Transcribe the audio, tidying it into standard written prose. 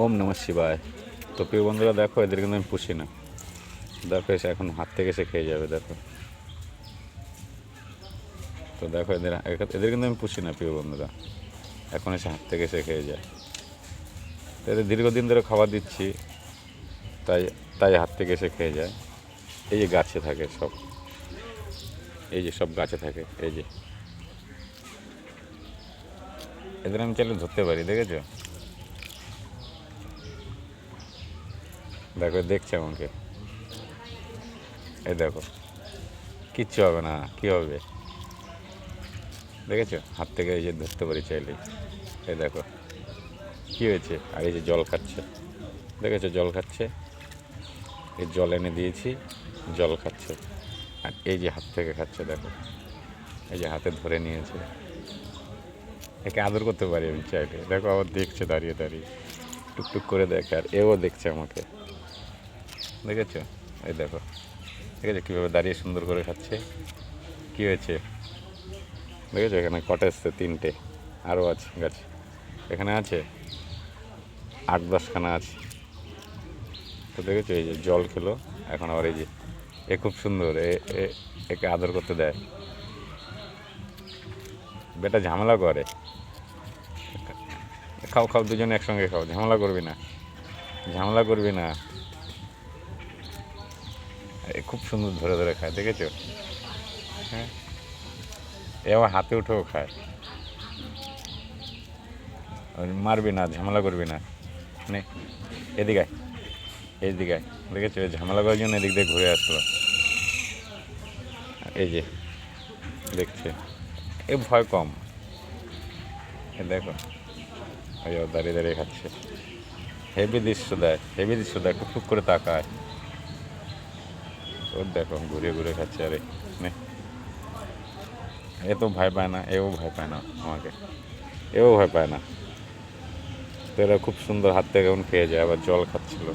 ওম নমঃ শিবায়। তো প্রিয় বন্ধুরা দেখো, এদের কিন্তু আমি পুষি না। দেখো এসে এখন হাত থেকে এসে খেয়ে যাবে, দেখো। তো দেখো এদের কিন্তু আমি পুষি না প্রিয় বন্ধুরা, এখন এসে হাত থেকে এসে খেয়ে যায়। তো এদের দীর্ঘদিন ধরে খাবার দিচ্ছি, তাই তাই হাত থেকে এসে খেয়ে যায়। এই যে গাছে থাকে সব, এই যে সব গাছে থাকে, এই যে এদের আমি চাইলে ধরতে পারি, দেখেছো? দেখো দেখছে আমাকে, এই দেখো, কিচ্ছু হবে না, কী হবে? দেখেছো হাত থেকে এই যে ধরতে পারি চাইলেই। এই দেখো কী হয়েছে, আর এই যে জল খাচ্ছে, দেখেছো জল খাচ্ছে, এই জল এনে দিয়েছি, জল খাচ্ছে। আর এই যে হাত থেকে খাচ্ছে, দেখো এই যে হাতে ধরে নিয়েছে। একে আদর করতে পারি আমি চাইলে, দেখো আবার দেখছে দাঁড়িয়ে দাঁড়িয়ে, টুকটুক করে দেখে, আর এও দেখছে আমাকে, দেখেছো? এই দেখো, দেখেছো কীভাবে দাঁড়িয়ে সুন্দর করে খাচ্ছে। কী হয়েছে দেখেছো? এখানে কটা এসছে, তিনটে, আরও আছে গাছ, এখানে আছে 8-10খানা আছে। তো দেখেছো এই যে জল খেলো, এখন আবার এই যে এ খুব সুন্দর, একে আদর করতে দেয়। বেটা ঝামেলা করে, খাও খাও, দুজনে একসঙ্গে খাও, ঝামেলা করবি না, ঝামেলা করবি না। এ খুব সুন্দর ধরে ধরে খায়, দেখেছো? হ্যাঁ, এ আবার হাতে উঠেও খায়। মারবি না, ঝামেলা করবি না, নে এদিকে আয়, এইদিকে আয়। দেখেছো ঝামেলা করার জন্য এদিক দিয়ে ঘুরে আসলো। এই যে দেখছে, এ ভয় কম, এ দেখো ওই দাঁড়িয়ে দাঁড়িয়ে খাচ্ছে। হেভি দৃশ্য দেয়, হেভি দৃশ্য দেয়, টুকটুক করে তাকায়। ওর দেখো ঘুরে ঘুরে খাচ্ছে। আরে নে, এ তো ভয় পায় না, এও ভয় পায় না আমাকে, এও ভয় পায় না। তো এরা খুব সুন্দর হাত থেকে এখন খেয়ে যায়, আবার জল খাচ্ছিল।